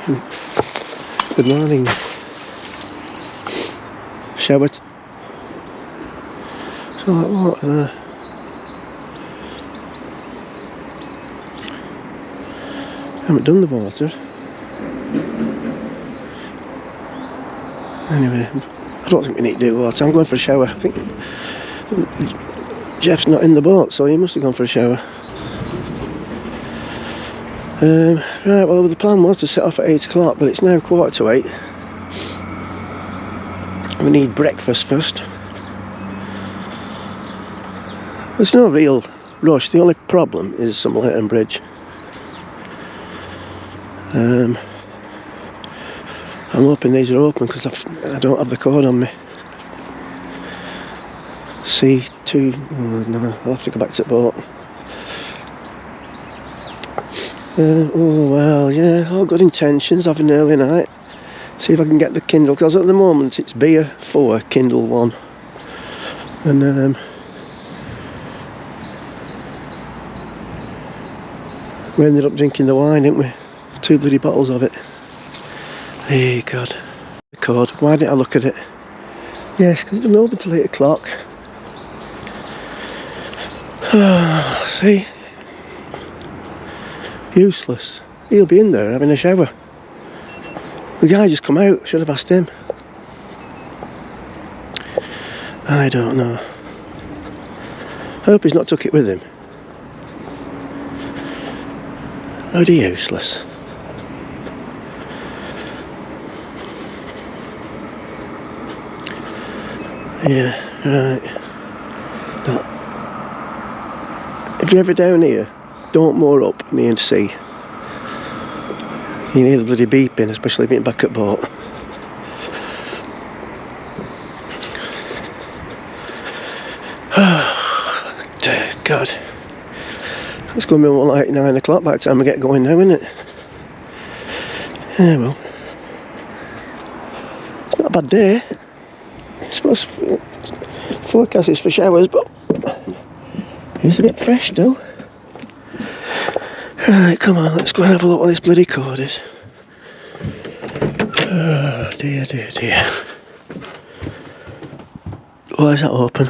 Good morning. Shower. So like what? Haven't done the water. Anyway, I don't think we need to do water. I'm going for a shower. I think Jeff's not in the boat, so he must have gone for a shower. Right, well the plan was to set off at 8 o'clock, but it's now 7:45. We need breakfast first. There's no real rush, the only problem is Somerleyton Bridge. I'm hoping these are open because I don't have the code on me. C2, oh no, I'll have to go back to the boat. Oh well, yeah, all good intentions, have an early night. See if I can get the Kindle, because at the moment it's beer 4, Kindle 1. And we ended up drinking the wine, didn't we? 2 bloody bottles of it. Hey God. The code, why didn't I look at it? Yes, because it doesn't open till 8 o'clock. See? Useless. He'll be in there having a shower. The guy just come out, should have asked him. I don't know. I hope he's not took it with him. Bloody useless. Yeah, right. If you're ever down here, don't moor up near the sea. You hear the bloody beeping, especially being back at boat. Oh, dear God. It's going to be more like 9 o'clock by the time we get going now, isn't it? Yeah, well. It's not a bad day. I suppose forecast is for showers, but it's a bit fresh still. Right, come on, let's go and have a look what this bloody code is. Oh, dear, dear, dear. Why is that open?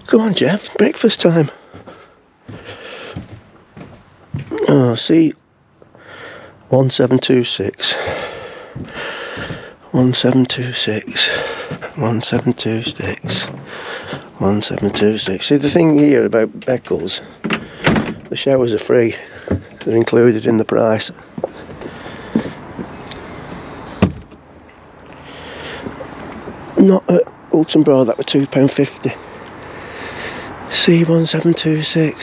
Come on, Jeff, breakfast time. Oh, see, 1726. 1726. 1726. 1726. See, the thing here about Beccles, the showers are free. They're included in the price. Not at Ultenborough, that were £2.50. C1726.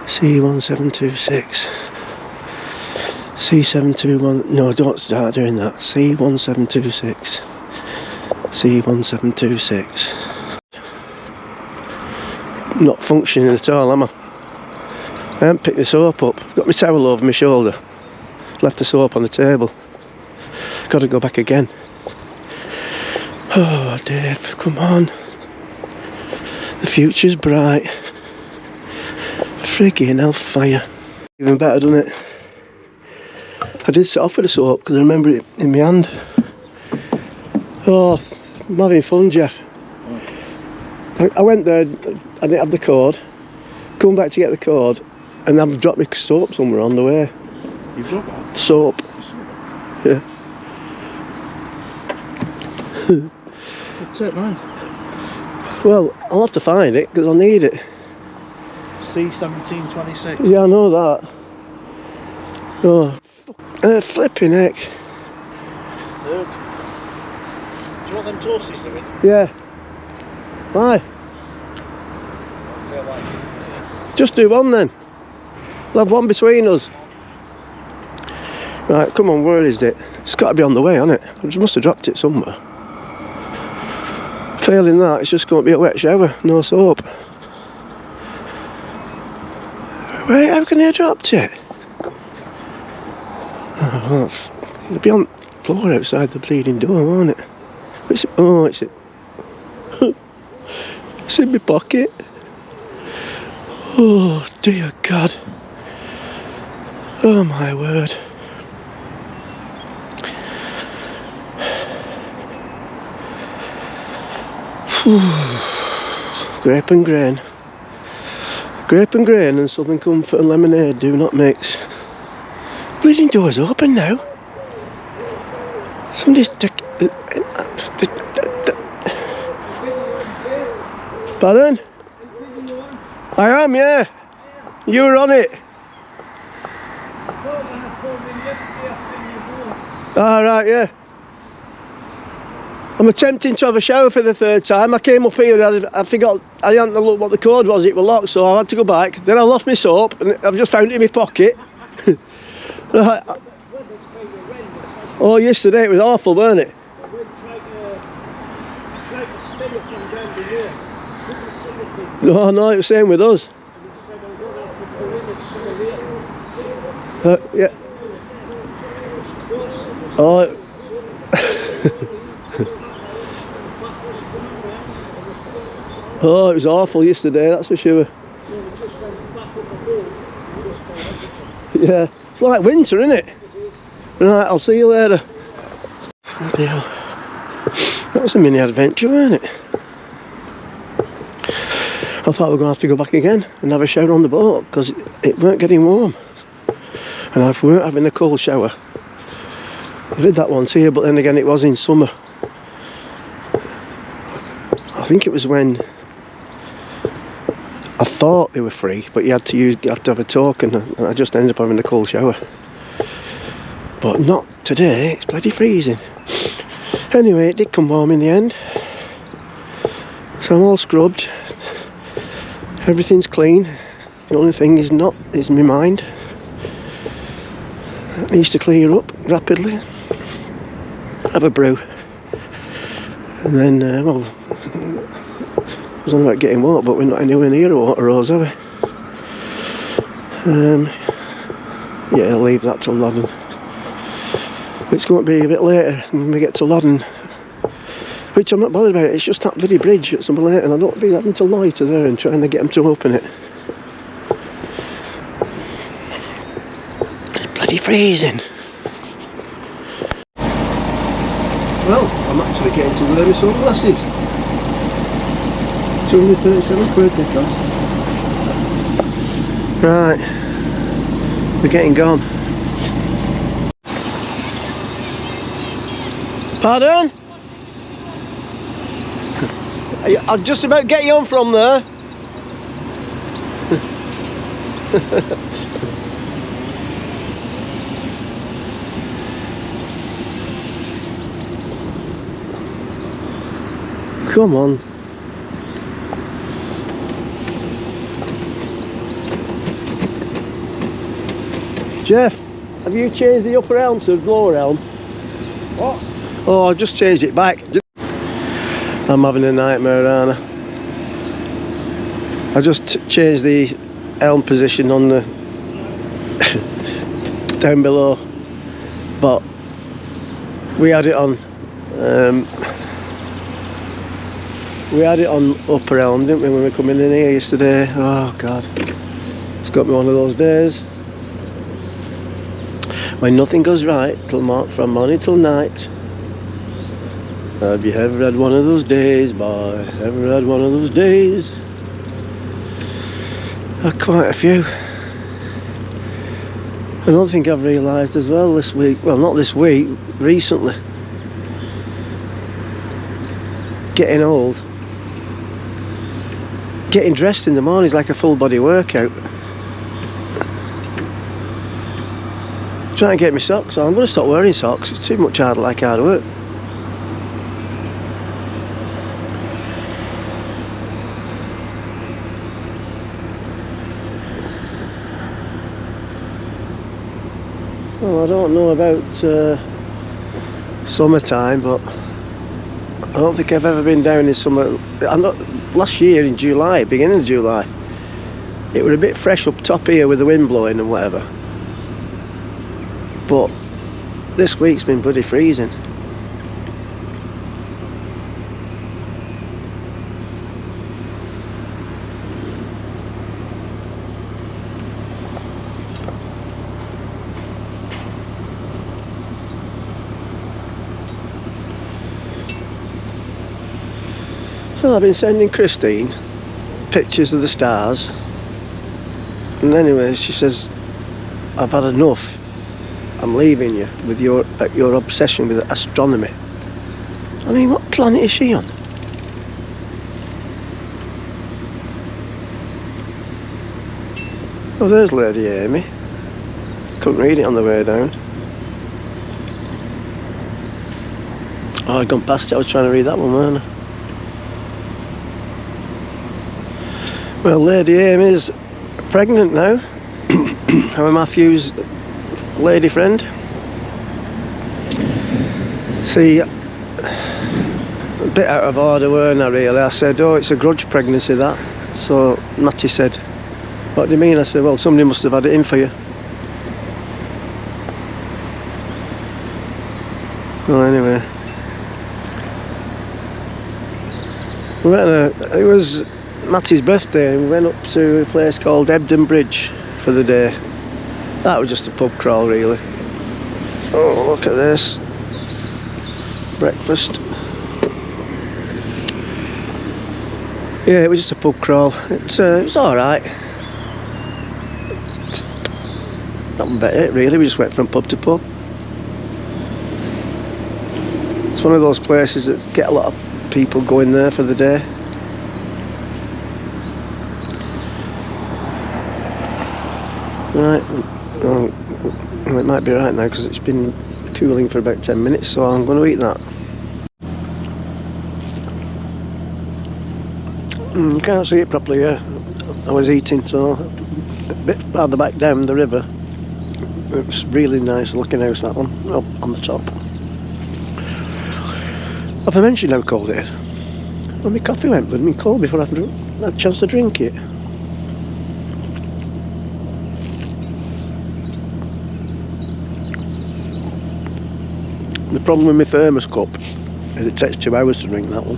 C1726. C721. No, don't start doing that. C1726. C1726. Not functioning at all, am I? I haven't picked the soap up. Got my towel over my shoulder. Left the soap on the table. Got to go back again. Oh, Dave, come on. The future's bright. Friggin' hellfire. Even better, doesn't it? I did set off with the soap because I remember it in my hand. Oh, I'm having fun, Jeff. I went there, I didn't have the cord. Come back to get the cord, and I've dropped my soap somewhere on the way. You've dropped what? Soap. Yeah. What's it, man? Well, I'll have to find it because I'll need it. C1726. Yeah, I know that. Oh, flipping heck. Do you want them toasties to win? Yeah. Why? Okay, like. Just do one then. We'll have one between us. Right, come on, where is it? It's got to be on the way, hasn't it? I just must have dropped it somewhere. Failing that, it's just going to be a wet shower, no soap. Wait, how can I have dropped it? Oh, well, it'll be on the floor outside the bleeding door, won't it? Oh, it's it. It's in my pocket. Oh, dear God. Oh my word. Grape and grain. Grape and grain and Southern Comfort and lemonade do not mix. Bleeding doors open now. Somebody's Pardon? I am, yeah. You were on it. Ah, right, yeah. I'm attempting to have a shower for the third time. I came up here and I forgot, I hadn't looked what the code was, it was locked, so I had to go back. Then I lost my soap and I've just found it in my pocket. Right. Oh, yesterday it was awful, weren't it? No, no, it was the same with us. Yeah. Oh. Oh, it was awful yesterday, that's for sure. Yeah, it's like winter, isn't it? Right, I'll see you later. Bloody hell. That was a mini adventure, wasn't it? I thought we were going to have to go back again and have a shower on the boat because it weren't getting warm. And I weren't having a cold shower. I did that once here, but then again it was in summer. I think it was when I thought they were free, but you have to have a token, and I just ended up having a cold shower. But not today, it's bloody freezing. Anyway, it did come warm in the end. So I'm all scrubbed. Everything's clean. The only thing is my mind. It needs to clear up rapidly. Have a brew. And then, well, I was on about getting water, but we're not anywhere near a water hose, are we? Yeah, I'll leave that till Loddon. It's going to be a bit later when we get to Loddon, which I'm not bothered about. It's just that bloody bridge at some later, and I don't want to be having to loiter there and trying to get them to open it. It's bloody freezing. Well, I'm actually getting to wear my sunglasses. 237 quid they cost. Right, we're getting gone. Pardon? I'll just about get you on from there. Come on. Jeff, have you changed the upper elm to the lower elm? What? Oh, I just changed it back. I'm having a nightmare, aren't I just changed the elm position on the down below, but we had it on upper elm, didn't we, when we were coming in here yesterday? Oh God, it's got me one of those days when nothing goes right from morning till night. Have you ever had one of those days, boy? Ever had one of those days? Quite a few. I don't think I've realised as well this week, well not this week, recently, getting old, getting dressed in the morning is like a full body workout. Trying to get my socks on. I'm going to stop wearing socks, it's too much hard work. Well, I don't know about summertime, but I don't think I've ever been down in summer. Last year in July, beginning of July, it was a bit fresh up top here with the wind blowing and whatever. But this week's been bloody freezing. Well, I've been sending Christine pictures of the stars, and anyway, she says, I've had enough. I'm leaving you with your obsession with astronomy. I mean, what planet is she on? Oh, there's Lady Amy. Couldn't read it on the way down. Oh, I'd gone past it. I was trying to read that one, weren't I? Well, Lady Amy's pregnant now. Howard Matthews' lady friend. See, a bit out of order, weren't I, really? I said, oh, it's a grudge pregnancy, that. So Matty said, what do you mean? I said, well, somebody must have had it in for you. Well, anyway. It was Matty's birthday, and we went up to a place called Ebden Bridge for the day. That was just a pub crawl, really. Oh, look at this. Breakfast. Yeah, it was just a pub crawl. It was alright. Not about it, really. We just went from pub to pub. It's one of those places that get a lot of people going there for the day. Right, oh, it might be right now because it's been cooling for about 10 minutes, so I'm going to eat that. You can't see it properly here. I was eating, so a bit farther back down the river. It's really nice looking house, that one, up on the top. Have I mentioned how cold it is? Well, my coffee went bloody cold before I had a chance to drink it. The problem with my thermos cup is it takes 2 hours to drink that one.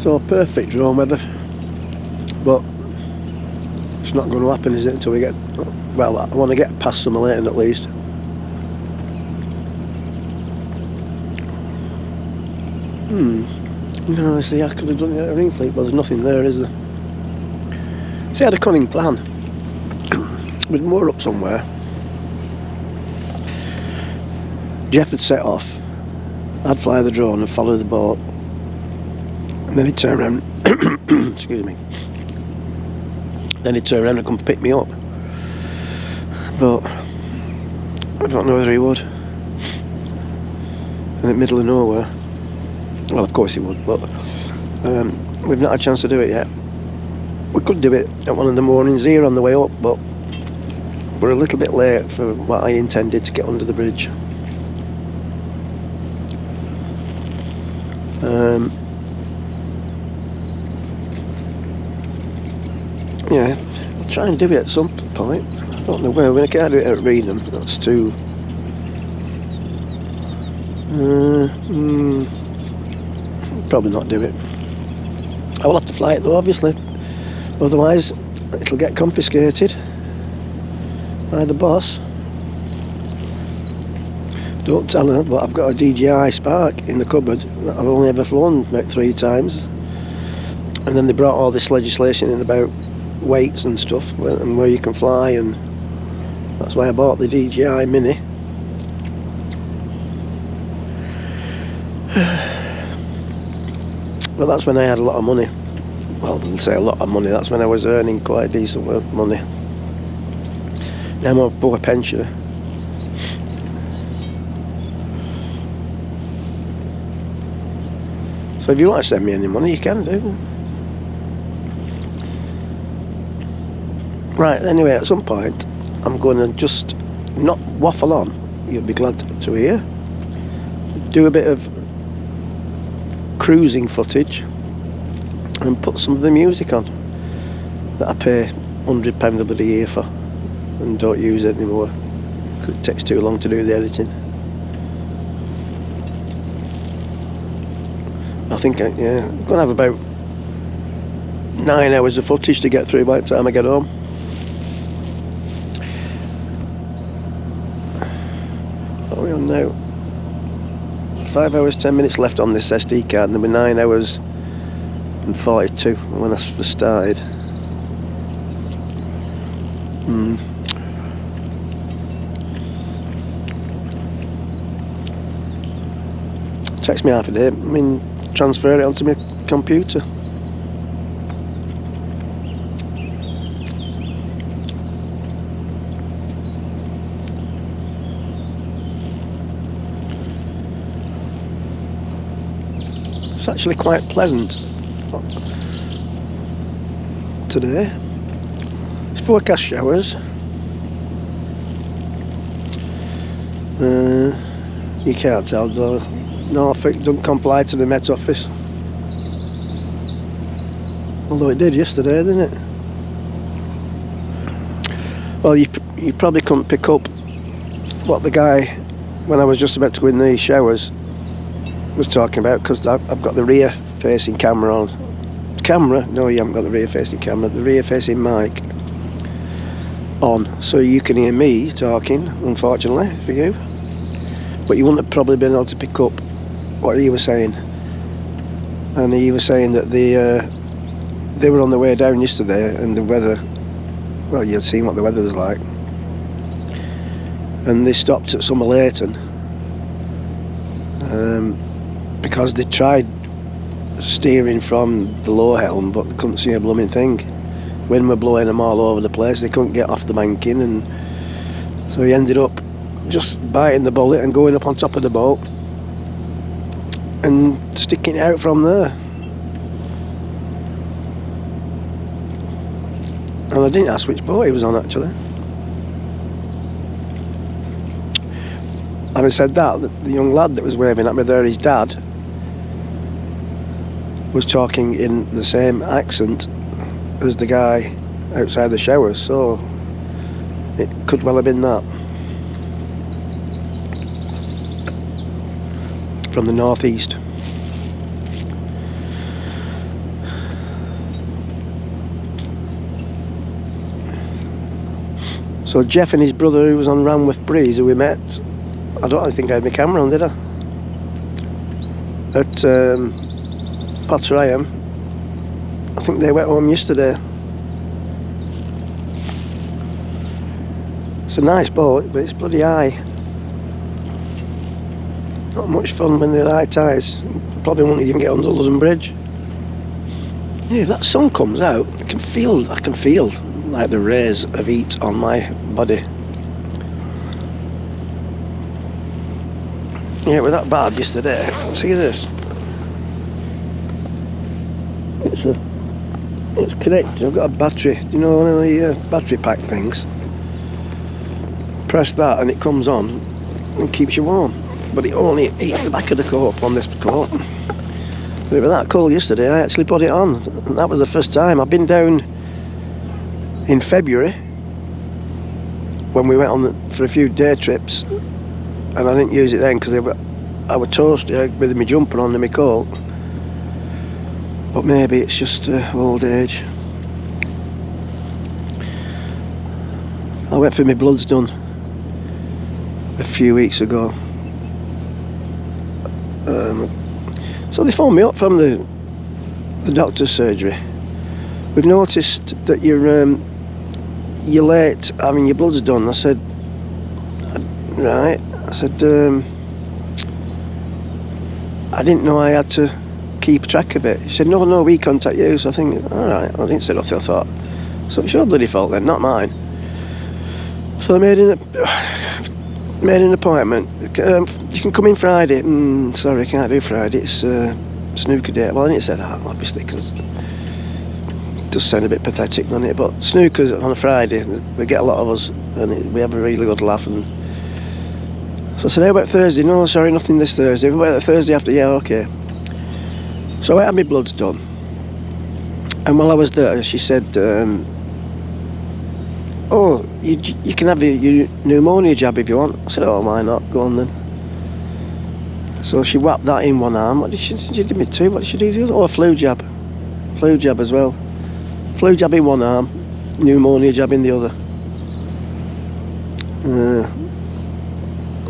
So perfect drone weather, but it's not going to happen, is it, until we get, well, I want to get past Summer Leighton at least. No, see, I could have done it at Herringfleet, but there's nothing there, is there? See, I had a cunning plan. We'd moor up somewhere. Jeff had set off. I'd fly the drone and follow the boat. And then he'd turn around, excuse me. Then he'd turn around and come pick me up. But I don't know whether he would. In the middle of nowhere. Well, of course he would, but we've not had a chance to do it yet. We could do it at one of the mornings here on the way up, but we're a little bit late for what I intended to get under the bridge. Yeah, I'll try and do it at some point. I don't know where. I can't do it at Reedham. That's too. Probably not do it. I will have to fly it though, obviously. Otherwise, it'll get confiscated by the boss. Don't tell her, but I've got a DJI Spark in the cupboard that I've only ever flown about 3 times. And then they brought all this legislation in about weights and stuff, and where you can fly, and that's why I bought the DJI Mini. Well, that's when I had a lot of money. Well, I'll say a lot of money, that's when I was earning quite decent money. Now I'm a poor pensioner. So if you want to send me any money, you can do. Right, anyway, at some point, I'm going to just not waffle on, you'll be glad to hear. Do a bit of cruising footage and put some of the music on that I pay £100 a year for and don't use it anymore because it takes too long to do the editing. I think, yeah, I'm going to have about 9 hours of footage to get through by the time I get home. What are we on now? 5 hours 10 minutes left on this SD card, and there were 9 hours and 42 when I first started. Takes me half a day. I mean, transfer it onto my computer. It's actually quite pleasant today. It's forecast showers. You can't tell though. Norfolk don't comply to the Met Office. Although it did yesterday, didn't it? Well, you probably couldn't pick up what the guy, when I was just about to go in the showers, was talking about, because I've got the rear facing camera on. Camera? No, you haven't got the rear facing camera. The rear facing mic on, so you can hear me talking, unfortunately for you. But you wouldn't have probably been able to pick up what he was saying. And he was saying that they were on the way down yesterday, and the weather, well, you'd seen what the weather was like. And they stopped at Somerleyton because they tried steering from the low helm, but they couldn't see a blooming thing. Wind were blowing them all over the place. They couldn't get off the banking, and so he ended up just biting the bullet and going up on top of the boat and sticking it out from there. And I didn't ask which boat he was on, actually. Having said that, the young lad that was waving at me there, his dad, was talking in the same accent as the guy outside the showers, so it could well have been that. From the northeast. So Jeff and his brother, who was on Ranworth Breeze, who we met, I don't think I had my camera on, did I? At Potterham. I think they went home yesterday. It's a nice boat, but it's bloody high. Not much fun when they're high tides. Probably won't even get under Loddon Bridge. Yeah, if that sun comes out, I can feel like the rays of heat on my body. Yeah, it was that bad yesterday. See this? It's connected. I've got a battery. You know, one of the battery pack things. Press that and it comes on and keeps you warm. But it only heats the back of the coat on this coat. But it was that cold yesterday, I actually put it on. And that was the first time. I've been down in February when we went on for a few day trips, and I didn't use it then because I was toasty with my jumper on and my coat. But maybe it's just old age. I went for my bloods done a few weeks ago. So they phoned me up from the doctor's surgery. We've noticed that you're late having your bloods done. I said, right. I said, I didn't know I had to keep track of it. He said, no, we contact you. So I think, all right. I didn't say nothing. I thought, so it's your bloody fault then, not mine. So I made an appointment. You can come in Friday. Sorry, I can't do Friday. It's snooker day. Well, I didn't say that, obviously, because it does sound a bit pathetic, doesn't it? But snooker's on a Friday. We get a lot of us, and we have a really good laugh. And so I said, how about Thursday? No, sorry, nothing this Thursday. What about the Thursday after? Yeah, okay. So I had my bloods done. And while I was there, she said, oh, you can have your pneumonia jab if you want. I said, oh, why not? Go on then. So she whapped that in one arm. What did she give me two? What did she do? Oh, a flu jab. Flu jab as well. Flu jab in one arm, pneumonia jab in the other.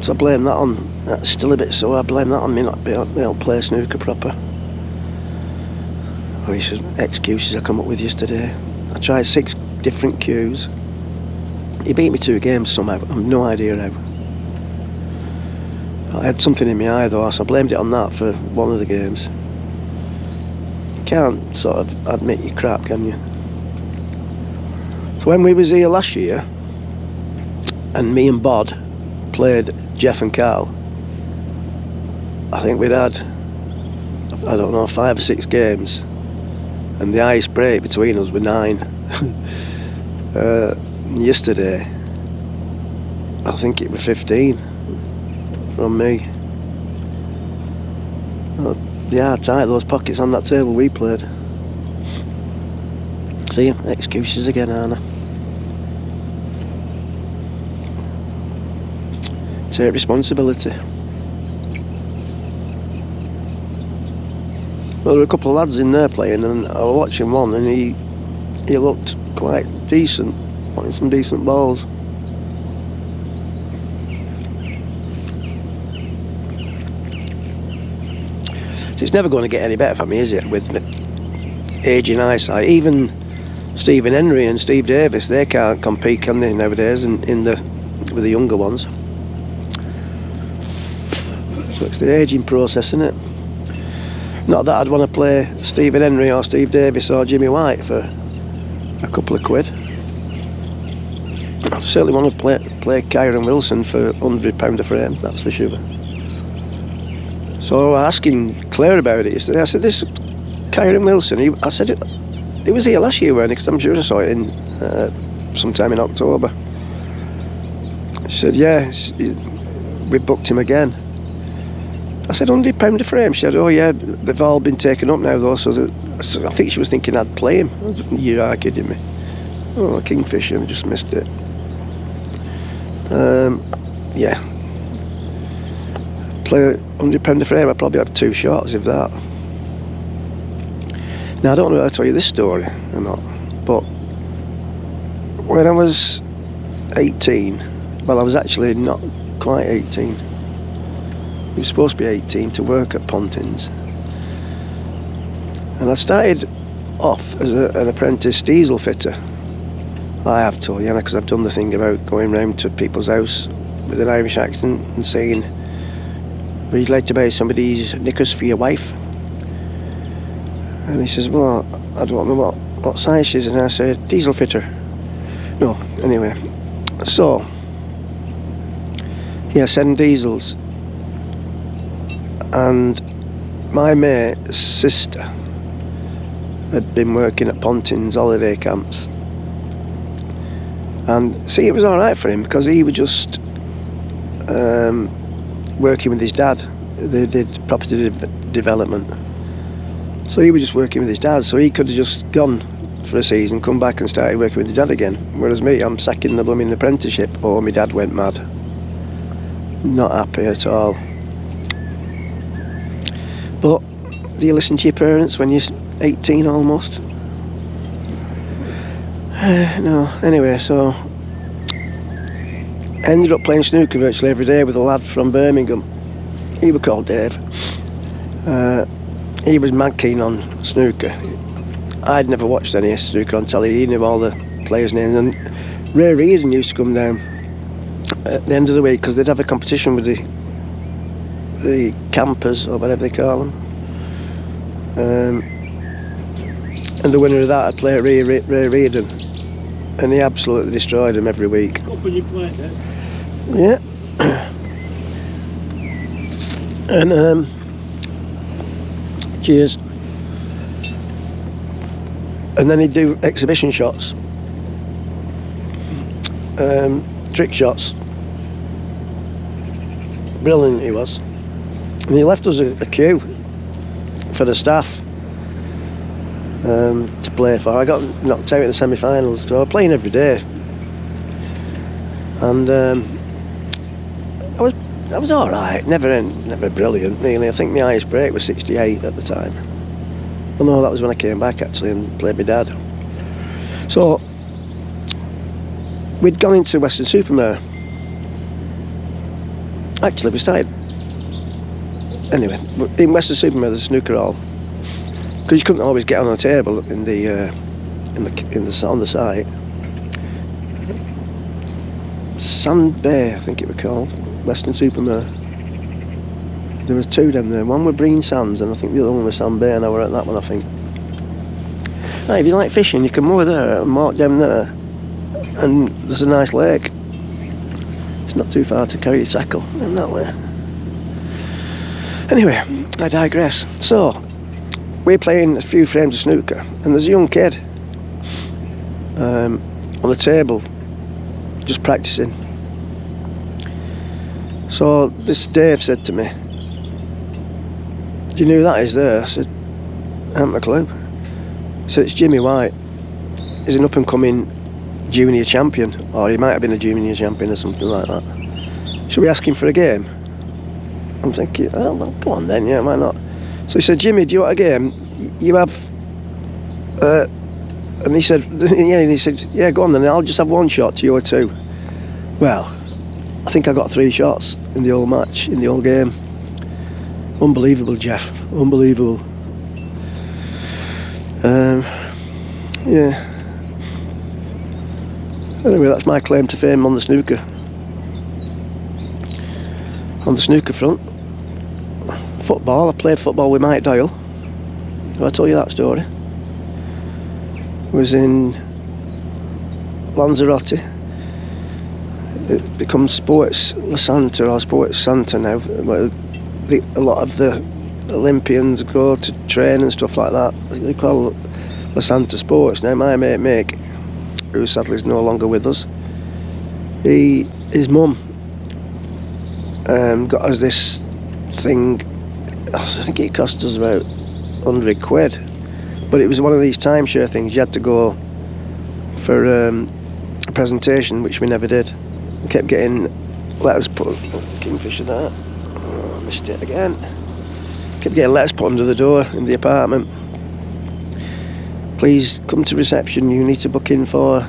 So I blame that on, that's still a bit sore, I blame that on me not being able to play snooker proper. Oh, it's excuses I come up with yesterday. I tried 6 different cues. He beat me 2 games somehow, I've no idea how. I had something in my eye though, so I blamed it on that for one of the games. You can't sort of admit your crap, can you? So when we was here last year, and me and Bod played Jeff and Carl, I think we'd had, I don't know, 5 or 6 games, and the highest break between us were 9. Yesterday, I think it was 15 from me. Oh, they are tight, those pockets on that table we played. See, excuses again, aren't I? Take responsibility. Well, there were a couple of lads in there playing, and I was watching one, and he looked quite decent, wanting some decent balls. So it's never going to get any better for me, is it, with aging eyesight? Even Stephen Henry and Steve Davis, they can't compete, can they, nowadays, with the younger ones? So it's the aging process, isn't it? Not that I'd want to play Stephen Henry or Steve Davis or Jimmy White for a couple of quid. I certainly want to play Kyron Wilson for £100 a frame, that's for sure. So I was asking Claire about it yesterday. I said, this Kyron Wilson, he was here last year, weren't he? Because I'm sure I saw it in sometime in October. She said, yeah, we booked him again. I said, £100 a frame. She said, oh yeah, they've all been taken up now though, so I think she was thinking I'd play him. You are kidding me. Oh, Kingfisher, I just missed it. Yeah. Play £100 a frame, I'd probably have 2 shots, if that. Now, I don't know if I tell you this story or not, but when I was 18, well, I was actually not quite 18. You were supposed to be 18 to work at Pontins. And I started off as an apprentice diesel fitter. I have told you, because I've done the thing about going round to people's house with an Irish accent and saying, would you like to buy somebody's knickers for your wife? And he says, well, I don't know what size she is. And I said, diesel fitter. No, anyway. So, yeah, 7 diesels. And my mate's sister had been working at Pontins holiday camps. And see, it was alright for him because he was just working with his dad. They did property development. So he was just working with his dad, so he could have just gone for a season, come back and started working with his dad again. Whereas me, I'm sacking the blooming apprenticeship. Oh, my dad went mad. Not happy at all. But do you listen to your parents when you're 18 almost? No, anyway, so I ended up playing snooker virtually every day with a lad from Birmingham. He was called Dave. He was mad keen on snooker. I'd never watched any snooker on telly. He knew all the players' names. And Ray Reardon used to come down at the end of the week because they'd have a competition with the campers or whatever they call them. And the winner of that I'd play Ray Reardon. And he absolutely destroyed him every week. When you played it? Yeah. And cheers. And then he'd do exhibition shots, trick shots. Brilliant he was. And he left us a queue for the staff to play for. I got knocked out in the semi-finals, so I was playing every day. And I was alright, never brilliant really. I think my highest break was 68 at the time. Well no, that was when I came back actually and played my dad. So we'd gone into Weston-super-Mare. Actually, we started anyway in Weston-super-Mare. There's a snooker hall, because you couldn't always get on a table on the site. Sand Bay, I think it was called, Weston-super-Mare. There was two of them there. One was Breen Sands, and I think the other one was Sand Bay, and I were at that one, I think. Right, if you like fishing, you can moor there and mark them there, and there's a nice lake. It's not too far to carry your tackle in that way. Anyway, I digress. So we're playing a few frames of snooker, and there's a young kid on the table just practicing. So this Dave said to me, "Do you know who that is there?" I said, "I haven't a clue." He said, "It's Jimmy White. He's an up-and-coming junior champion, or he might have been a junior champion or something like that. Should we ask him for a game?" I'm thinking, "Oh, well, go on then, yeah, why not?" So he said, "Jimmy, do you want a game? You have..." And he said, "Yeah," and he said, "Yeah, go on then, I'll just have one shot to your two." Well, I think I got 3 shots in the whole match, in the whole game. Unbelievable, Jeff, unbelievable. Yeah. Anyway, that's my claim to fame on the snooker. On the snooker front. Football, I played football with Mike Doyle. Have I told you that story? I was in Lanzarote. It becomes Sports La Santa or Sports Santa now. A lot of the Olympians go to train and stuff like that. They call it La Santa Sports. Now my mate Mick, who sadly is no longer with us, his mum got us this thing. I think it cost us about 100 quid, but it was one of these timeshare things. You had to go for a presentation, which we never did. We kept getting letters put. Kingfisher that. Oh, missed it again. Kept getting letters put under the door in the apartment. "Please come to reception. You need to book in for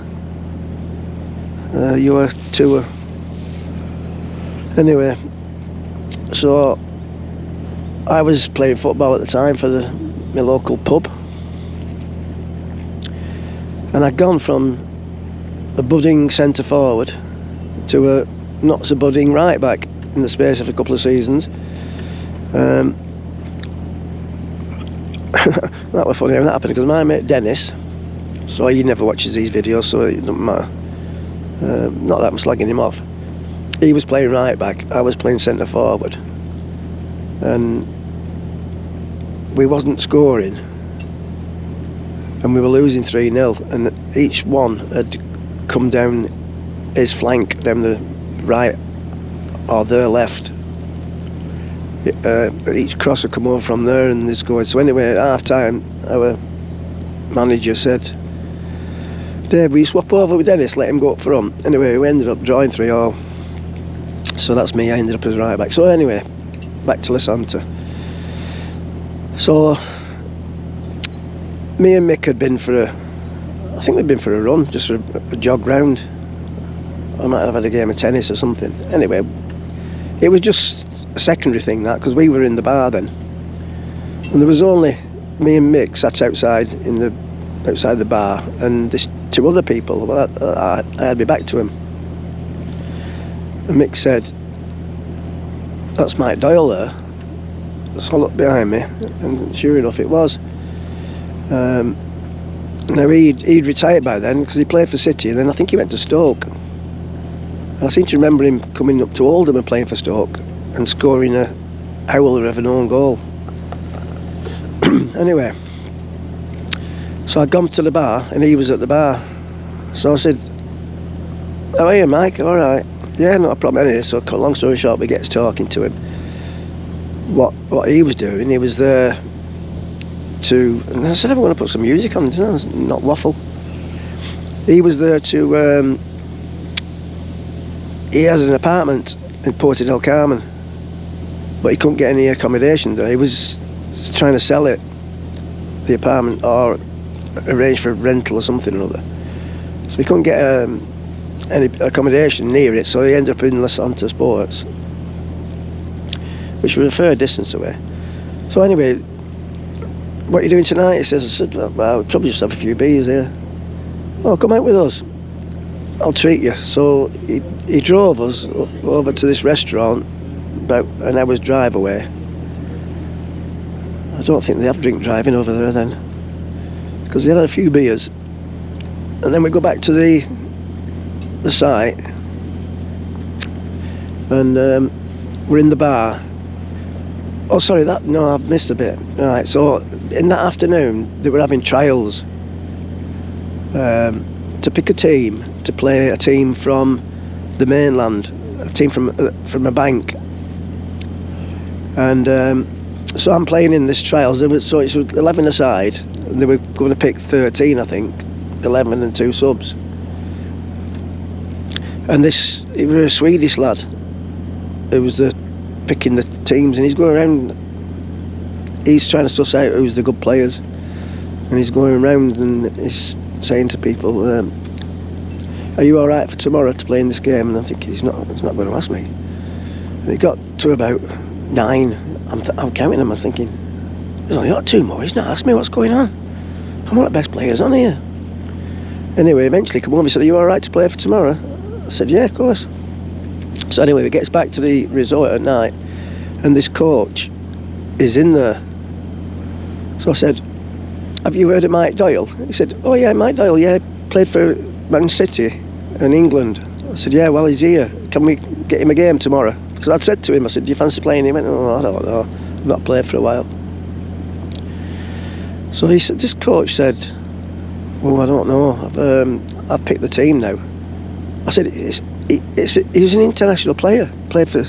your tour." Anyway, so I was playing football at the time for my local pub, and I'd gone from a budding centre forward to a not so budding right back in the space of a couple of seasons. That was funny how that happened, because my mate Dennis, so he never watches these videos, so it doesn't matter. Not that I'm slagging him off. He was playing right back, I was playing centre forward, and we wasn't scoring, and we were losing 3-0, and each one had come down his flank, down the right or their left. Each cross had come over from there and they scored. So anyway, at half time, our manager said, "Dave, will you swap over with Dennis, let him go up front?" Anyway, we ended up drawing 3-3. So that's me, I ended up as right back. So anyway, back to La Santa. So me and Mick had been I think we'd been for a run, just a jog round. I might have had a game of tennis or something. Anyway, it was just a secondary thing, that, because we were in the bar then, and there was only me and Mick sat outside outside the bar, and there's 2 other people. Well, I had my back to him, and Mick said, "That's Mike Doyle there." So I looked behind me, and sure enough it was. Now he'd retired by then, because he played for City, and then I think he went to Stoke. I seem to remember him coming up to Oldham and playing for Stoke and scoring a howler of an own goal. Anyway, so I'd gone to the bar and he was at the bar. So I said, "How are you, Mike? All right." "Yeah, not a problem." Anyway, so long story short, we gets talking to him. What he was doing, he was there to, and I said, "I'm going to put some music on, not waffle." He was there to, he has an apartment in Porto del Carmen, but he couldn't get any accommodation there. He was trying to sell it, the apartment, or arrange for rental or something or other. So he couldn't get any accommodation near it, so he ended up in La Santa Sports, which was a fair distance away. So anyway, what are you doing tonight? He says. I said, well, we'll probably just have a few beers here. Oh, come out with us. I'll treat you. So he drove us over to this restaurant about an hour's drive away. I don't think they have drink driving over there then, because they had a few beers. And then we go back to the site, and we're in the bar. Oh, sorry, no, I've missed a bit. Right, so in that afternoon they were having trials to pick a team to play a team from the mainland, a team from a bank. And so I'm playing in this trials. So it's 11 aside, and they were going to pick 13, I think, 11 and 2 subs. And he was a Swedish lad who was picking the teams, and he's going around, he's trying to suss out who's the good players, and he's going around and he's saying to people, are you alright for tomorrow to play in this game? And I think he's not going to ask me. And it got to about 9. I'm counting them. I'm thinking, there's only got 2 more. He's not asked me what's going on. I'm one of the best players on here. Anyway, eventually come over. He said, are you alright to play for tomorrow? I said, yeah, of course. So anyway, he gets back to the resort at night, and this coach is in there. So I said, have you heard of Mike Doyle? He said, oh yeah, Mike Doyle, yeah, played for Man City in England. I said, yeah, well, he's here. Can we get him a game tomorrow? Because I'd said to him, I said, do you fancy playing? He went, oh, I don't know. I've not played for a while. So he said, this coach said, well, I don't know. I've picked the team now. I said, he's an international player. Played for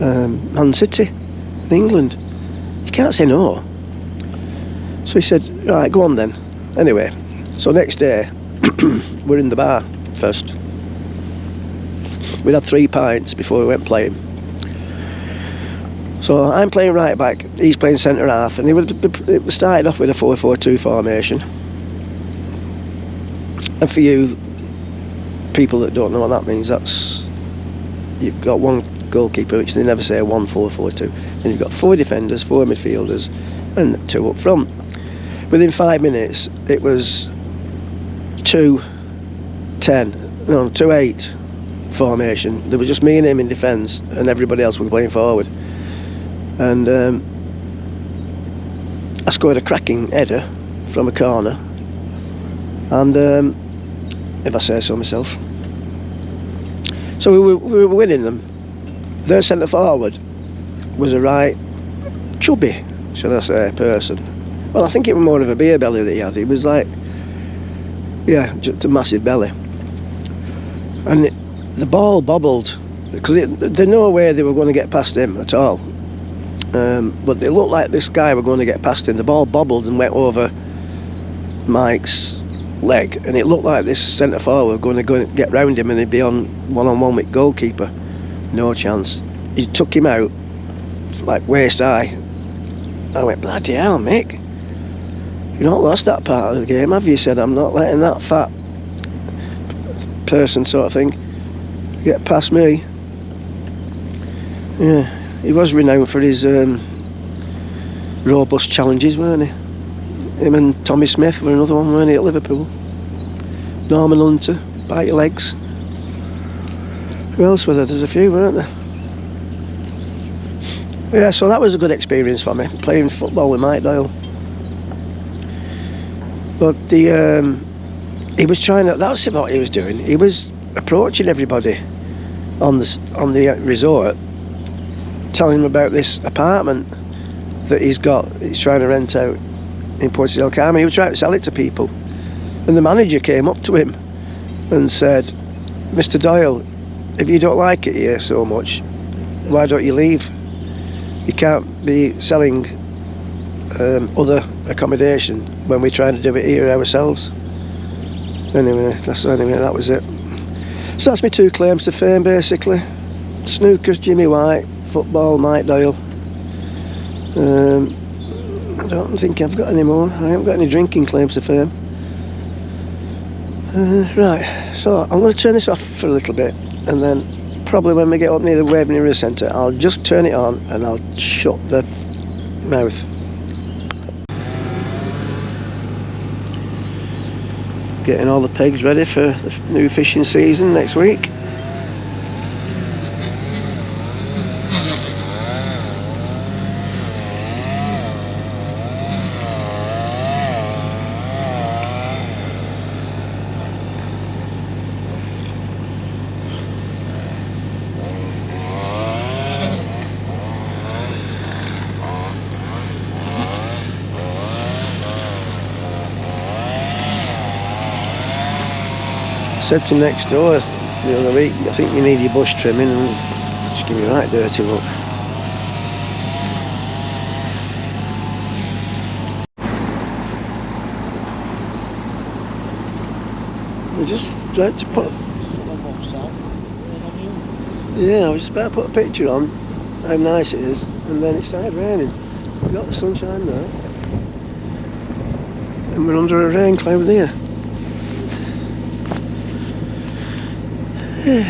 Man City in England. You can't say no. So he said, right, go on then. Anyway, so next day, we're in the bar first. We'd had 3 pints before we went playing. So I'm playing right back, he's playing centre half, and it started off with a 4-4-2 formation. And for you people that don't know what that means, that's, you've got 1 goalkeeper, which they never say a 1-4-4-2. Then you've got 4 defenders, 4 midfielders, and 2 up front. Within 5 minutes, it was 2-8 formation. There was just me and him in defence, and everybody else was playing forward. And I scored a cracking header from a corner, and if I say so myself. So we were winning them. Their centre forward was a right chubby, shall I say, person. Well, I think it was more of a beer belly that he had. He was like, yeah, just a massive belly. And the ball bobbled, because there's no way they were going to get past him at all. But it looked like this guy were going to get past him. The ball bobbled and went over Mike's leg, and it looked like this centre forward were going to go and get round him, and he'd be on one-on-one with goalkeeper. No chance. He took him out like waist high. I went, bloody hell, Mick, you've not lost that part of the game, have you? He said, I'm not letting that fat person sort of thing get past me. Yeah, he was renowned for his robust challenges, weren't he? Him and Tommy Smith were another one, weren't he, at Liverpool? Norman Hunter, bite your legs. Who else were there? There's a few, weren't there? Yeah, so that was a good experience for me, playing football with Mike Doyle. But he was trying to, that's what he was doing. He was approaching everybody on the resort, telling them about this apartment that he's trying to rent out in Puerto del Carmen. He was trying to sell it to people, and the manager came up to him and said, Mr. Doyle, if you don't like it here so much, why don't you leave? You can't be selling other accommodation when we're trying to do it here ourselves. Anyway, that was it. So that's my 2 claims to fame, basically. Snooker, Jimmy White. Football, Mike Doyle. I don't think I've got any more. I haven't got any drinking claims to fame. Right, so I'm going to turn this off for a little bit, and then probably when we get up near the Waveney River Centre, I'll just turn it on and I'll shut the mouth. Getting all the pegs ready for the new fishing season next week. I said to next door the other week, I think you need your bush trimming, and just give me a right dirty look. We just like to put. Yeah, I was just about to put a picture on how nice it is, and then it started raining. We got the sunshine now, and we're under a rain cloud here. And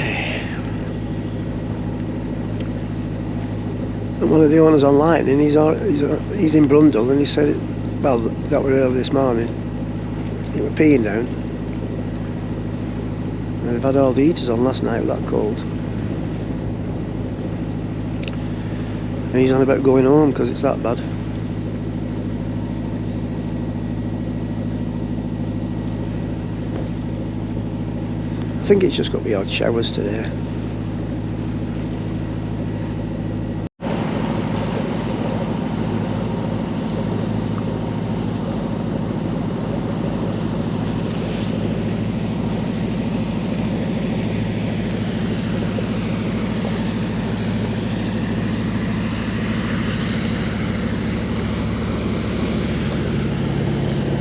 one of the owners on Lightning, he's in Brundle, and he said, well, that were early this morning, it were peeing down, and they've had all the heaters on last night with that cold, and he's on about going home because it's that bad. I think it's just got to be odd showers today.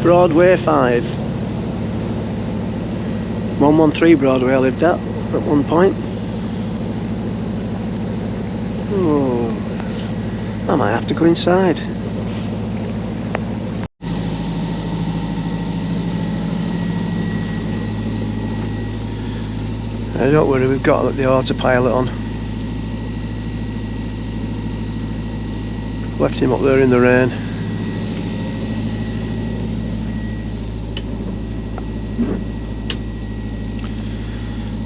Broadway 5. 113 Broadway I lived at one point. Oh, I might have to go inside. Don't worry, we've got the autopilot on. Left him up there in the rain.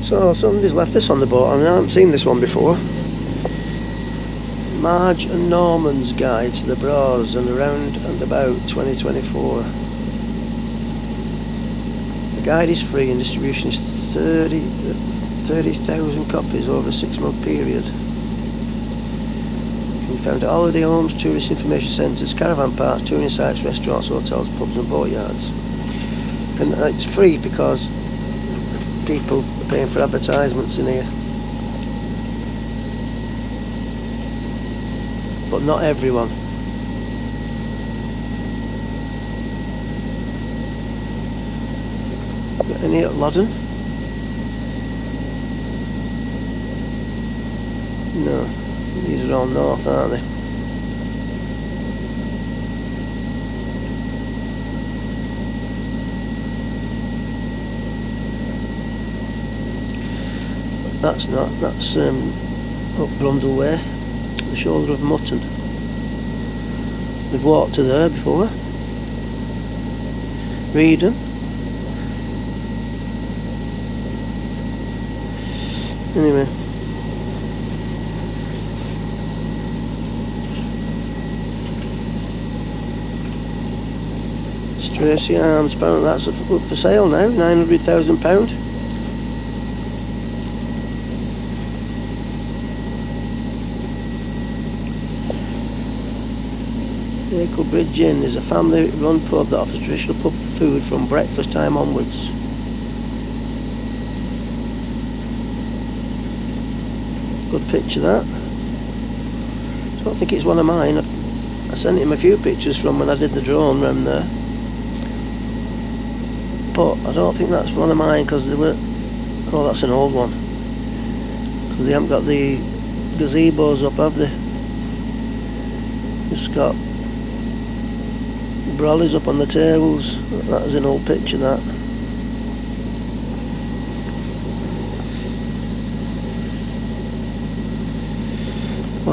So somebody's left this on the boat. I haven't seen this one before. Marge and Norman's Guide to the Broads and Around and About 2024. The guide is free and distribution is 30,000 copies over a 6-month period. It can be found at holiday homes, tourist information centres, caravan parks, touring sites, restaurants, hotels, pubs and boatyards. And it's free because people are paying for advertisements in here, but not everyone. Got any at Loddon? No, these are all north, aren't they? That's not, that's up Brundle Way, the shoulder of Mutton. We've walked to there before. Reading. Anyway. Tracy Arms, apparently that's up for sale now, £900,000. Beccles Bridge Inn is a family-run pub that offers traditional pub food from breakfast time onwards. Good picture that. I don't think it's one of mine. I sent him a few pictures from when I did the drone round there, but I don't think that's one of mine because they were. Oh, that's an old one. Because they haven't got the gazebos up, have they? Just got brollies up on the tables. That is an old picture, that.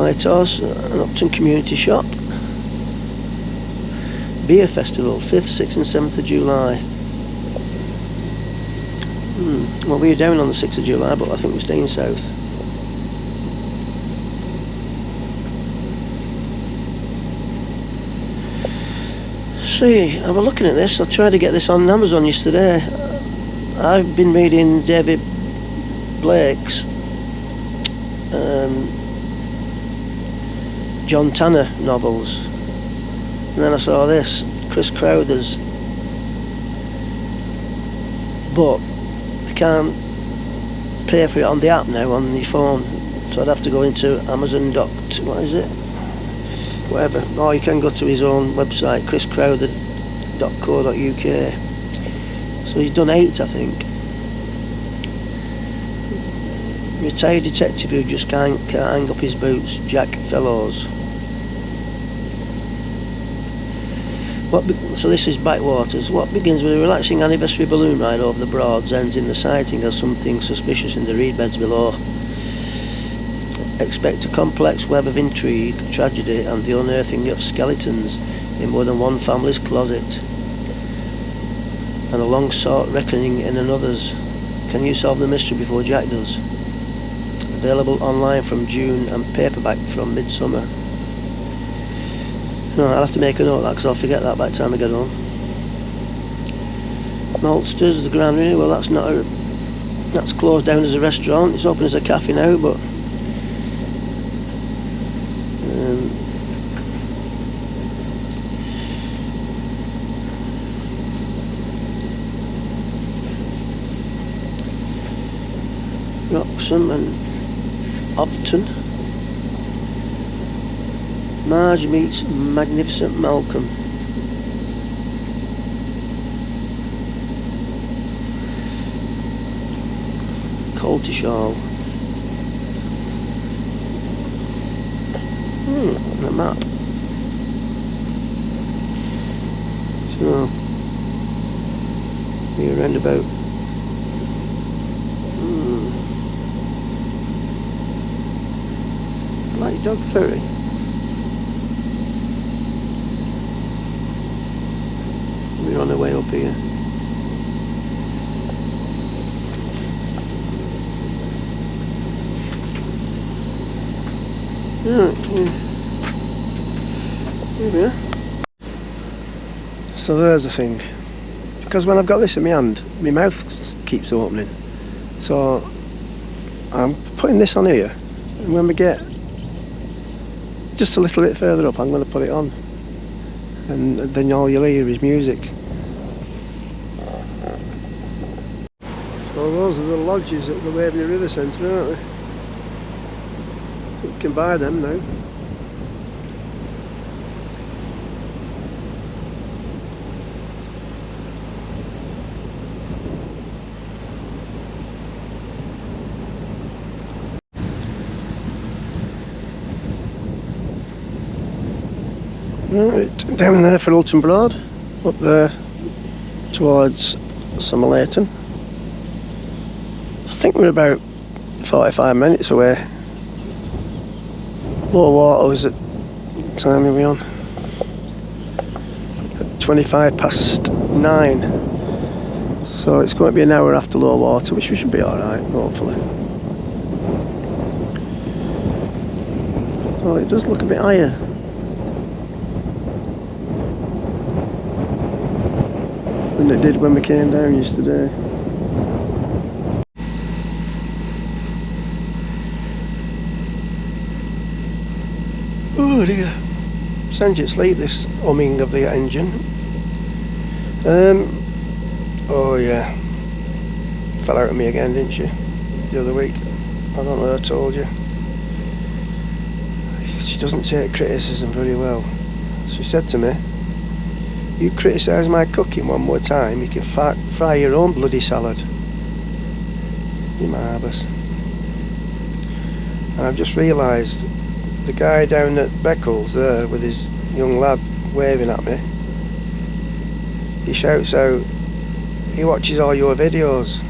Whitehorse, an Upton community shop. Beer Festival, 5th, 6th and 7th of July. Well, we were down on the 6th of July, but I think we're staying south. See, I was looking at this. I tried to get this on Amazon yesterday. I've been reading David Blake's John Tanner novels, and then I saw this, Chris Crowther's, but I can't pay for it on the app now on the phone, so I'd have to go into Amazon what is it? Whatever. Or you can go to his own website, chriscrowther.co.uk. So he's done 8, I think. Retired detective who just can't hang up his boots, Jack Fellows. So this is Backwaters. What begins with a relaxing anniversary balloon ride over the Broads ends in the sighting of something suspicious in the reed beds below. Expect a complex web of intrigue, tragedy and the unearthing of skeletons in more than one family's closet, and a long sought reckoning in another's. Can you solve the mystery before Jack does? Available online from June and paperback from midsummer. No, I'll have to make a note of that because I'll forget that by the time I get home. Maltsters, the Grand Renewal, well that's closed down as a restaurant. It's open as a cafe now, but Wroxham and Ofton. Marge meets Magnificent Malcolm. Coltishall. The map. So we're around about like Dog Ferry. We're on the way up here. Yeah. Here we are. So there's the thing. Because when I've got this in my hand, my mouth keeps opening. So I'm putting this on here, and when we get just a little bit further up, I'm going to put it on, and then all you'll hear is music. So those are the lodges at the Waveney River Centre, aren't they? You can buy them now. Right, down there for Alton Broad, up there towards Somerleyton. I think we're about 45 minutes away. Low water was at what time are we on? At 9:25. So it's going to be an hour after low water, which we should be alright, hopefully. So it does look a bit higher. Than it did when we came down yesterday. Oh dear. Sends you to sleep, this humming of the engine. Oh yeah. Fell out of me again, didn't she? The other week. I don't know what I told you. She doesn't take criticism very well. She said to me, "You criticise my cooking one more time, you can fry your own bloody salad." You're marvellous. And I've just realised the guy down at Beccles there with his young lad waving at me, he shouts out, "He watches all your videos."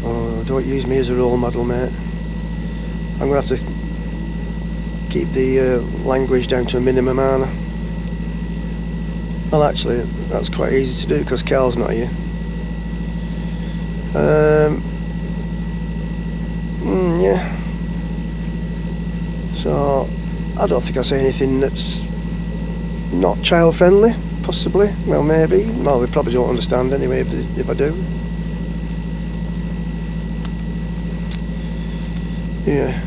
Oh, don't use me as a role model, mate. I'm going to have to keep the language down to a minimum, aren't I? Well, actually, that's quite easy to do because Carl's not here. Yeah. So, I don't think I say anything that's not child friendly, possibly. Well, maybe. Well, they probably don't understand anyway if I do. Yeah.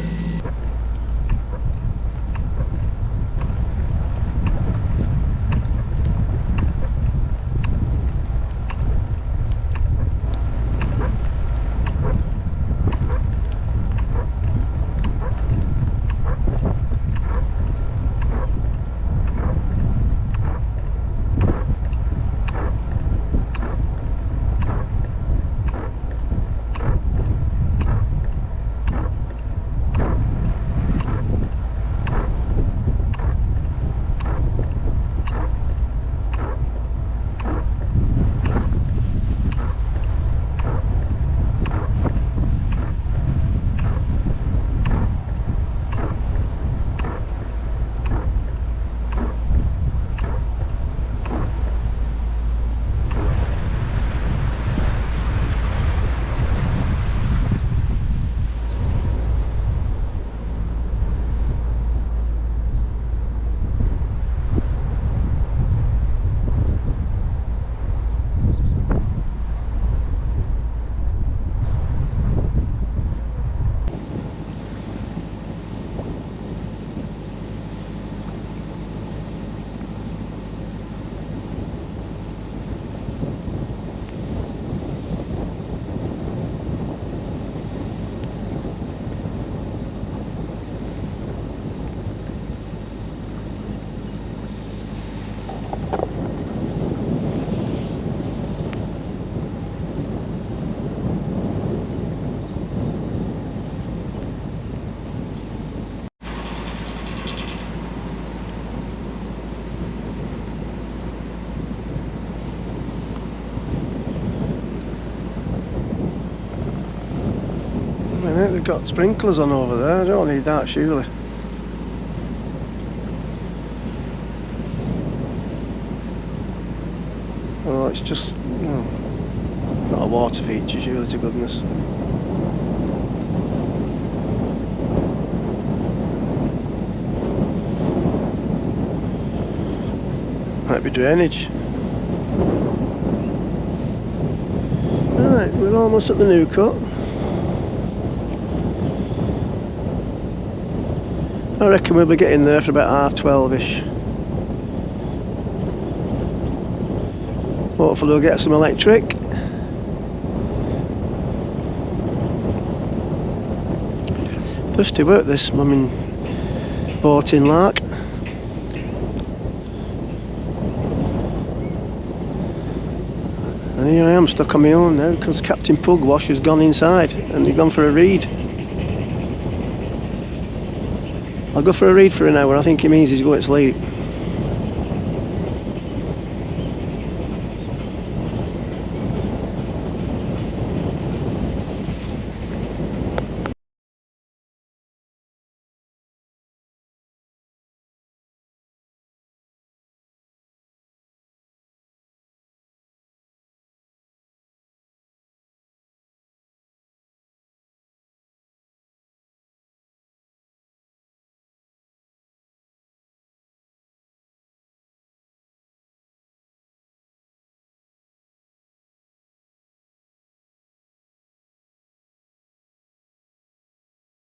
They've got sprinklers on over there. I don't need that, surely. Oh, it's just not a water feature, surely, to goodness. Might be drainage. Right, we're almost at the new cut. I reckon we'll be getting there for about 12:30ish. Hopefully we'll get some electric. Thirsty work this, I'm in boating lark. And here I am stuck on my own now because Captain Pugwash has gone inside and he's gone for a read. I'll go for a read for an hour. I think he means he's going to sleep.